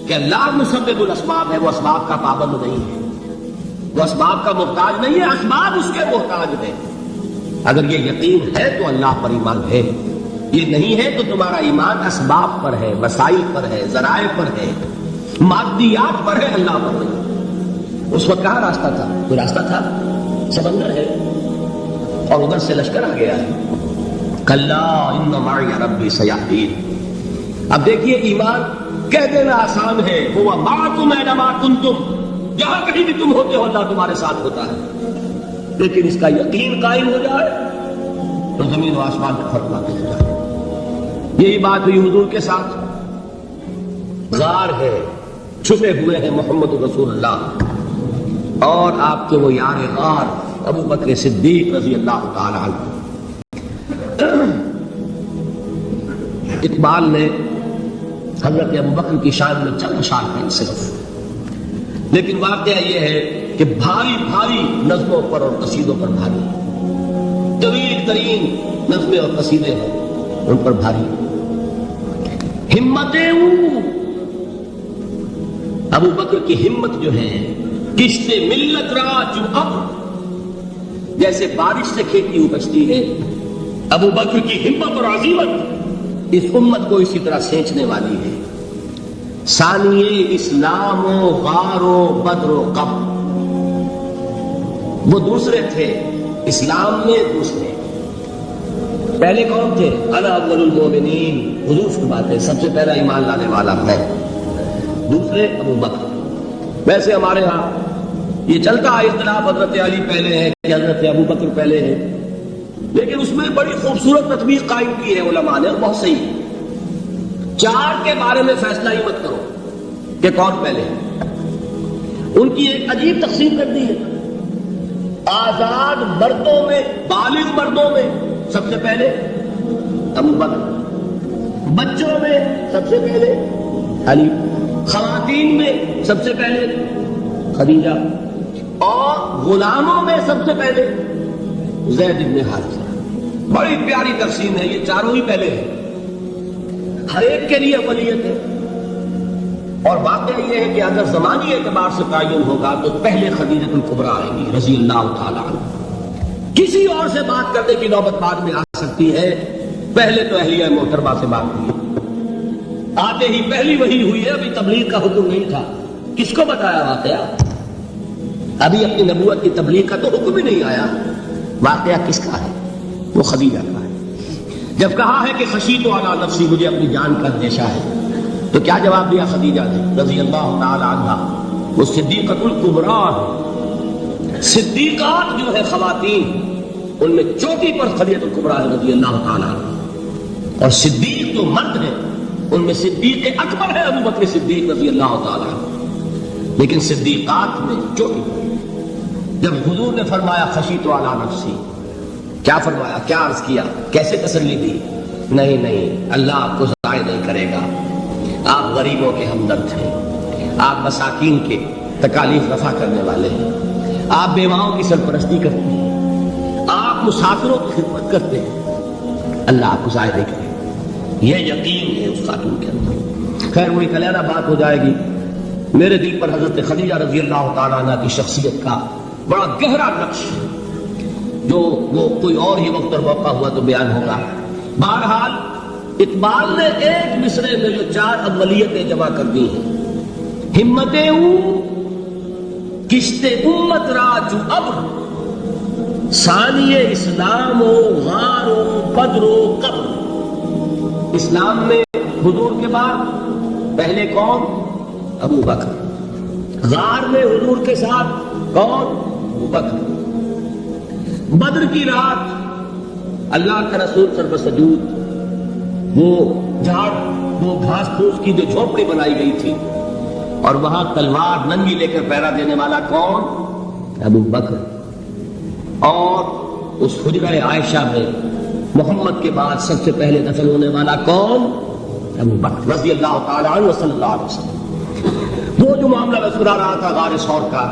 کہ اللہ مسبب الاسباب ہے، وہ اسباب کا پابند نہیں ہے، وہ اسباب کا محتاج نہیں ہے، اسباب اس کے محتاج ہیں۔ اگر یہ یقین ہے تو اللہ پر ایمان ہے، یہ نہیں ہے تو تمہارا ایمان اسباب پر ہے، وسائل پر ہے، ذرائع پر ہے، مادیات پر ہے، اللہ پر نہیں۔ اس وقت کہاں راستہ تھا؟ کوئی راستہ تھا؟ سمندر ہے اور ادھر سے لشکر آ گیا ہے۔ کلا ان معی ربی سیہدین۔ اب دیکھیے ایمان کہہ دینا آسان ہے، ہوا معکم اینما کنتم، جہاں کہیں بھی تم ہوتے ہو اللہ تمہارے ساتھ ہوتا ہے، لیکن اس کا یقین قائم ہو جائے تو زمین و آسمان کا فرق واقع ہو جائے۔ یہی بات ہوئی حضور کے ساتھ، غار ہے، چھپے ہوئے ہیں محمد رسول اللہ اور آپ کے وہ یار غار ابو بکر صدیق رضی اللہ تعالی عنہ۔ اقبال نے حضرت ابو بکر کی شان میں چند اشعار ہیں صرف، لیکن واقعہ یہ ہے کہ بھاری بھاری نظموں پر اور قصیدوں پر بھاری، طویل ترین نظمیں اور قصیدے ہیں ان پر بھاری۔ ہمتیں ابو بکر کی ہمت جو ہے، کشت ملت را جو اب، جیسے بارش سے کھیتی اپجتی ہے، ابو بکر کی ہمت اور عزیمت اس امت کو اسی طرح سینچنے والی ہے۔ ثانیے اسلام و غار و بدر و قب، وہ دوسرے تھے اسلام میں، دوسرے پہلے کون تھے؟ انا اول المومنین، حضور فرماتے ہیں سب سے پہلا ایمان لانے والا میں، دوسرے ابو بکر۔ ویسے ہمارے ہاں یہ چلتا ہے اختلاف، حضرت علی پہلے ہے کہ حضرت ابو بکر پہلے ہے، لیکن اس میں بڑی خوبصورت تطبیق قائم کی ہے علماء نے، بہت صحیح۔ چار کے بارے میں فیصلہ ہی مت کرو کہ کون پہلے ہے، ان کی ایک عجیب تقسیم کر دی ہے۔ آزاد مردوں میں، بالغ مردوں میں سب سے پہلے ابو بکر، بچوں میں سب سے پہلے علی، خواتین میں سب سے پہلے خدیجہ، اور غلاموں میں سب سے پہلے زید بن حارثہ۔ بڑی پیاری تقسیم ہے، یہ چاروں ہی پہلے ہیں، ہر ایک کے لیے ولیت ہے۔ اور واقعہ یہ ہے کہ اگر زمانی اعتبار سے تعین ہوگا تو پہلے خدیجہ الکبریٰ آئے گی رضی اللہ تعالی عنہ، کسی اور سے بات کرنے کی نوبت بعد میں آ سکتی ہے، پہلے تو اہلیہ محترمہ سے بات ہوئی، آتے ہی پہلی وحی ہوئی ہے، ابھی تبلیغ کا حکم نہیں تھا۔ کس کو بتایا واقعہ؟ ابھی اپنی نبوت کی تبلیغ کا تو حکم ہی نہیں آیا۔ واقعہ کس کا ہے؟ وہ خدیجہ کا ہے۔ جب کہا ہے کہ خشیت علی نفسی، مجھے اپنی جان کا اندیشہ ہے، تو کیا جواب دیا خدیجہ نے رضی اللہ تعالی عنہ؟ وہ صدیقۃ الکبریٰ ہے۔ صدیقات جو ہے خواتین، ان میں چوٹی پر خدیجہ الکبریٰ ہے رضی اللہ تعالی عنہ، اور صدیق جو مرد ہے ان میں صدیق اکبر ہے ابو بکر صدیق رضی اللہ تعالی عنہ، لیکن صدیقات میں چوٹی پر۔ جب حضور نے فرمایا خشیت علی نفسی، کیا فرمایا، کیا عرض کیا، کیسے تسلی دی؟ نہیں، اللہ آپ کو ضائع نہیں کرے گا، آپ غریبوں کے ہمدرد ہیں، آپ مساکین کے تکالیف رفع کرنے والے ہیں، آپ بیواؤں کی سرپرستی کرتے ہیں، آپ مسافروں کی خدمت کرتے ہیں، اللہ آپ کو ضائع نہیں کرے گا۔ یہ یقین ہے اس خاتون کے اندر۔ خیر وہی کلیانہ بات ہو جائے گی۔ میرے دل پر حضرت خدیجہ رضی اللہ تعالیٰ عنہ کی شخصیت کا بڑا گہرا نقش، جو وہ کوئی اور ہی وقت اور موقع ہوا تو بیان ہوگا۔ بہرحال اقبال نے ایک مصرے میں جو چار اولیتیں جمع کر دی ہیں، ہمتیں کشت امت را جو اب، ثانی اسلام و غار و بدر و قبر۔ اسلام میں حضور کے بعد پہلے کون؟ ابو بکر۔ غار میں حضور کے ساتھ کون؟ ابو بکر۔ بدر کی رات اللہ کا رسول سر سجود، وہ جھاڑ، وہ گھاس پھوس کی جو جھونپڑی بنائی گئی تھی، اور وہاں تلوار ننگی لے کر پہرا دینے والا کون؟ ابو بکر۔ اور اس حجرہ عائشہ میں محمد کے بعد سب سے پہلے دفن ہونے والا کون؟ ابو بکر رضی اللہ تعالی عنہ صلی اللہ علیہ وسلم۔ وہ جو معاملہ میں سنا رہا تھا غار ثور کا،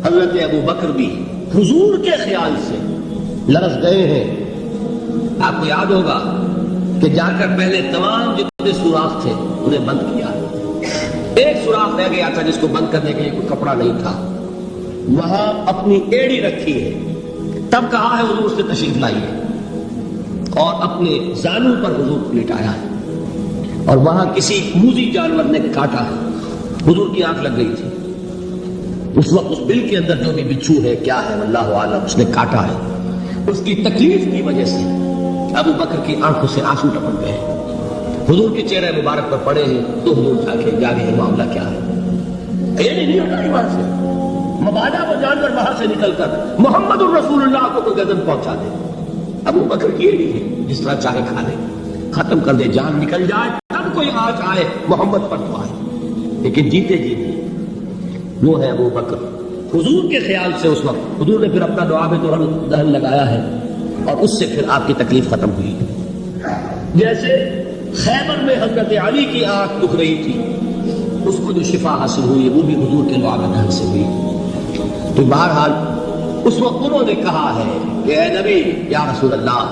حضرت ابو بکر بھی حضور کے خیال سے لرز گئے ہیں۔ آپ کو یاد ہوگا کہ جا کر پہلے تمام جتنے سوراخ تھے انہیں بند کیا، ایک سوراخ رہ گیا تھا جس کو بند کرنے کے لیے کوئی کپڑا نہیں تھا، وہاں اپنی ایڑی رکھی ہے، تب کہا ہے حضور سے تشریف لائیے، اور اپنے زانو پر حضور کو لٹایا ہے، اور وہاں کسی موذی جانور نے کاٹا ہے، حضور کی آنکھ لگ گئی تھی، اس وقت اس بل کے اندر جو بھی بچھو ہے کیا ہے اللہ عالم اس نے کاٹا ہے، اس کی تکلیف کی وجہ سے ابو بکر کی آنکھوں سے آنسو ٹپک گئے، حضور کے چہرے مبارک پر پڑے ہیں، تو حضور جا کے معاملہ کیا ہے، یہ نہیں ہٹائی وہاں سے، مبادا وہ جانور وہاں سے نکل کر محمد الرسول اللہ کو کوئی گردن پہنچا دے، ابو بکر کی ایڑی ہے، جس طرح چاہے کھا لے، ختم کر دے، جان نکل جائے تب کوئی آج آئے محمد پر تو آئے، لیکن جیتے جیتے وہ ہے ابو بکر۔ حضور کے خیال سے اس وقت حضور نے پھر اپنا دعا میں تو دہن لگایا ہے، اور اس سے پھر آپ کی تکلیف ختم ہوئی، جیسے خیبر میں حضرت علی کی آنکھ دکھ رہی تھی، اس کو جو شفا حاصل ہوئی وہ بھی حضور کے دعا میں دہن سے ہوئی۔ تو بہرحال اس وقت انہوں نے کہا ہے کہ اے نبی یا رسول اللہ،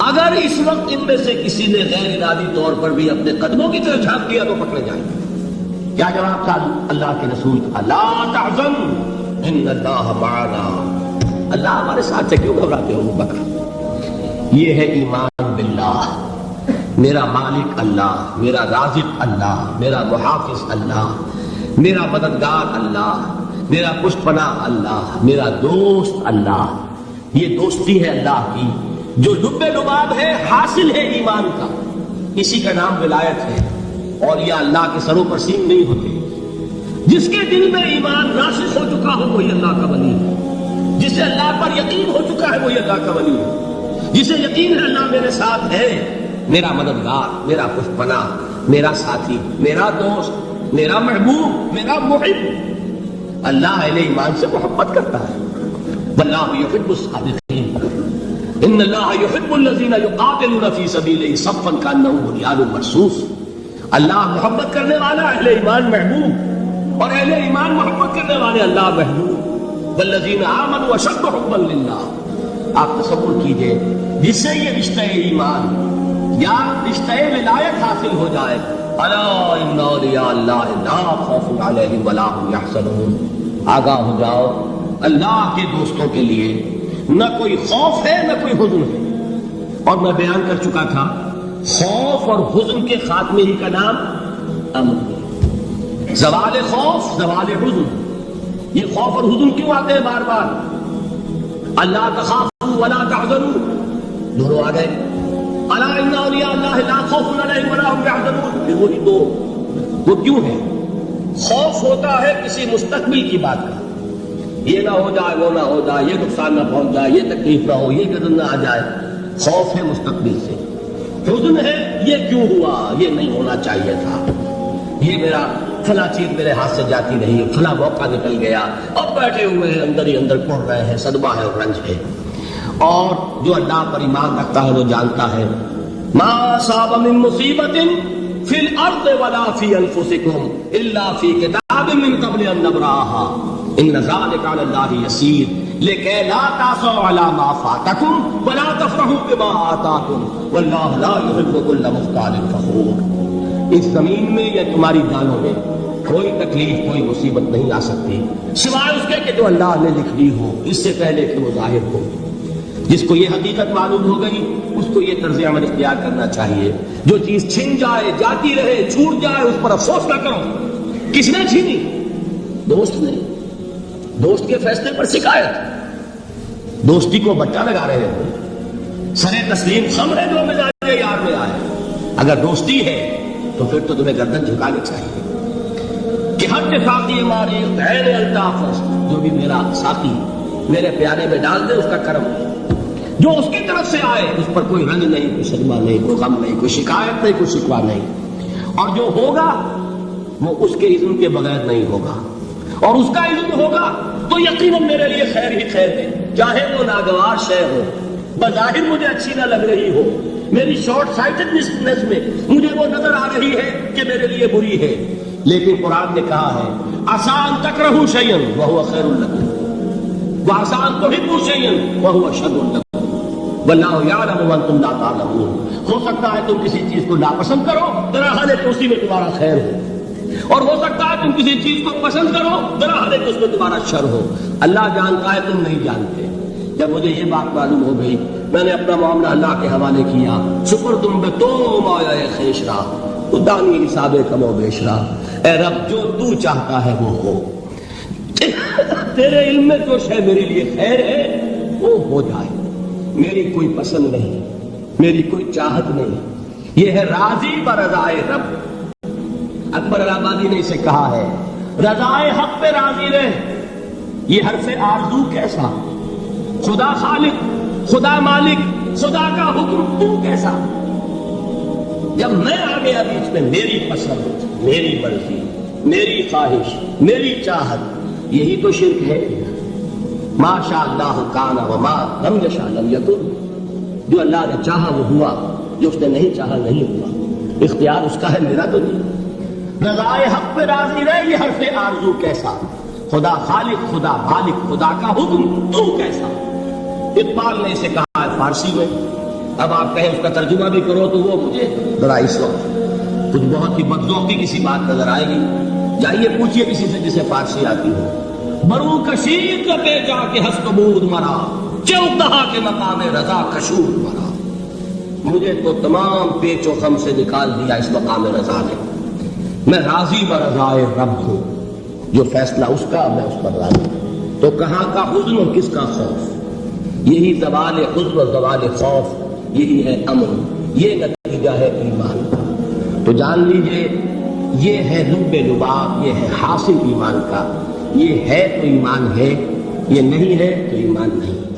اگر اس وقت ان میں سے کسی نے غیر ارادی طور پر بھی اپنے قدموں کی طرف جھانک کیا تو پکڑے جائیں گے۔ کیا جواب تھا اللہ کے رسول کا؟ لا تحزن ان اللہ معنا، اللہ ہمارے ساتھ ہے، کیوں گھبراتے ہو ابو بکر؟ یہ ہے ایمان باللہ، میرا مالک اللہ، میرا رازق اللہ، میرا محافظ اللہ، میرا مددگار اللہ، میرا پشت پناہ اللہ، میرا دوست اللہ۔ یہ دوستی ہے اللہ کی جو لب لباب ہے، حاصل ہے ایمان کا، اسی کا نام ولایت ہے، اور یہ اللہ کے سروں پر سینگ نہیں ہوتے۔ جس کے دل میں ایمان راسخ ہو چکا ہو وہی اللہ کا ولی ہے، جسے اللہ پر یقین ہو چکا ہے وہی اللہ کا ولی ہے، جسے یقین ہے اللہ میرے ساتھ ہے، میرا مددگار، میرا پشت پناہ، میرا ساتھی، میرا دوست، میرا محبوب، میرا محب۔ اللہ اہل ایمان سے محبت کرتا ہے، واللہ یحب الصادقین، ان اللہ یحب الذین یقاتلون فی سبیلہ صفا کانہم بنیان مرصوص۔ اللہ محبت کرنے والا، اہل ایمان محبوب، اور اہل ایمان محبت کرنے والے اللہ محبوب۔ والذین آمنوا اشد حبا للہ۔ آپ تصور کیجئے جس سے یہ رشتہ ایمان یا رشتہ ولایت حاصل ہو جائے، الا ان اولیاء اللہ لا خوف علیہم ولا هم یحزنون، آگاہ ہو جاؤ، اللہ کے دوستوں کے لیے نہ کوئی خوف ہے نہ کوئی حزن ہے۔ اور میں بیان کر چکا تھا خوف اور حزن کے خاتمے ہی کا نام امن، زوال خوف، زوال حزن۔ یہ خوف اور حزن کیوں آتے ہیں بار بار؟ اللہ تخافوا ولا تحزنوا، دونوں آ گئے، الا ان اولیاء اللہ لا خوف علیہم ولا هم یحزنون، پھر وہی دو۔ وہ کیوں ہے؟ خوف ہوتا ہے کسی مستقبل کی بات کا، یہ نہ ہو جائے، وہ نہ ہو جائے، یہ نقصان نہ پہنچ جائے، یہ تکلیف نہ ہو، یہ گردن نہ آ جائے، خوف ہے مستقبل سے۔ حزن ہے یہ کیوں ہوا، یہ نہیں ہونا چاہیے تھا، یہ میرا فلاں چیز میرے ہاتھ سے جاتی رہی، فلاں موقع نکل گیا، اب بیٹھے ہوئے ہیں اندر ہی اندر پڑھ رہے ہیں، صدمہ ہے اور رنج ہے۔ اور جو اللہ پر ایمان رکھتا ہے وہ جانتا ہے ما اصاب من مصیبت فی الارض ولا فی انفسکم الا فی کتاب من قبل ان نبرأها ان ذلک علی اللہ یسیر لکی لا تعصوا علی ما فاتکم ولا تفرحوا بما آتاکم واللہ لا یحب کل مختال فخور۔ اس زمین میں یا تمہاری جانوں میں کوئی تکلیف، کوئی مصیبت نہیں آ سکتی سوائے اس کے کہ جو اللہ نے لکھ دی ہو، اس سے پہلے کہ وہ ظاہر ہو۔ جس کو یہ حقیقت معلوم ہو گئی اس کو یہ طرز عمل اختیار کرنا چاہیے، جو چیز چھن جائے، جاتی رہے، چھوٹ جائے، اس پر افسوس نہ کرو۔ کس نے چھینی؟ دوست نے، دوست کے فیصلے پر شکایت، دوستی کو بٹا لگا رہے ہیں، سرے تسلیم خم ہے جو مزاج یار میں آئے۔ اگر دوستی ہے تو پھر تو تمہیں گردن جھکانی چاہیے کہ ہر اتفاقی ہماری غیر الطاف، جو بھی میرا ساتھی میرے پیارے میں ڈال دے اس کا کرم ہے، جو اس کی طرف سے آئے اس پر کوئی رنج نہیں، کوئی صدمہ نہیں، کوئی غم نہیں، کوئی شکایت نہیں، کوئی شکوہ نہیں، اور جو ہوگا وہ اس کے اذن کے بغیر نہیں ہوگا، اور اس کا اذن ہوگا تو یقیناً میرے لیے خیر ہی خیر ہے، چاہے وہ ناگوار شے ہو، بظاہر مجھے اچھی نہ لگ رہی ہو، میری شارٹ سائٹڈنس میں مجھے وہ نظر آ رہی ہے کہ میرے لیے بری ہے، لیکن قرآن نے کہا ہے آسان تکرہوا شیئا وہو خیر لکم وآسان تحبوا شیئا وہو شر لکم واللہ یعلم وانتم لا تعلمون۔ ہو سکتا ہے تم کسی چیز کو ناپسند کرو، دراحال ہے کہ اسی میں تمہارا خیر ہو، اور ہو سکتا ہے تم کسی چیز کو پسند کرو، ذرا حالے کہ اس میں تمہارا شر ہو، اللہ جانتا ہے تم نہیں جانتے۔ جب مجھے یہ بات معلوم ہو گئی، میں نے اپنا معاملہ اللہ کے حوالے کیا۔ شکر تم بے تو مایا خیش رہا، تو دانی حساب کم و بیش رہا۔ اے رب، جو تو چاہتا ہے وہ ہو، تیرے علم میں جو شے میرے لیے خیر ہے وہ ہو جائے، میری کوئی پسند نہیں، میری کوئی چاہت نہیں، یہ ہے راضی برضائے رب۔ اکبر الہآبادی نے اسے کہا ہے، رضائے حق پہ راضی رہ، یہ حرف آرزو کیسا، خدا خالق، خدا مالک، خدا کا حکم تو کیسا۔ جب میں آ گیا بیچ میں، میری پسند، میری مرضی، میری خواہش، میری چاہت، یہی تو شرک ہے۔ ما شاء اللہ کان وما لم یشاء لم یکن، جو اللہ نے چاہا وہ ہوا، جو اس نے نہیں چاہا نہیں ہوا، اختیار اس کا ہے، میرا تو نہیں۔ رضائے حق پہ راضی رہے، یہ حرف آرزو کیسا، خدا خالق، خدا مالک، خدا کا حکم تو کیسا۔ اقبال نے اسے کہا ہے فارسی میں، اب آپ کہیں اس کا ترجمہ بھی کرو تو وہ مجھے ذرا اس وقت کچھ بہت ہی بدذوقی کسی بات نظر آئے گی۔ جائیے پوچھئے کسی سے جسے فارسی آتی ہو، برو کشید پہ جا کے ہست بود مرا، چوکدہا کے مقام رضا کشور مرا۔ مجھے تو تمام پیچ و خم سے نکال دیا اس مقام رضا نے، میں راضی برضائے رب ہوں، جو فیصلہ اس کا میں اس پر راضی ہوں۔ تو کہاں کا حزن اور کس کا خوف، یہی زوال حزن اور زوال خوف، یہی ہے امن، یہ نتیجہ ہے ایمان کا۔ تو جان لیجئے یہ ہے لب لباب، یہ ہے حاصل ایمان کا، یہ ہے تو ایمان ہے، یہ نہیں ہے تو ایمان نہیں۔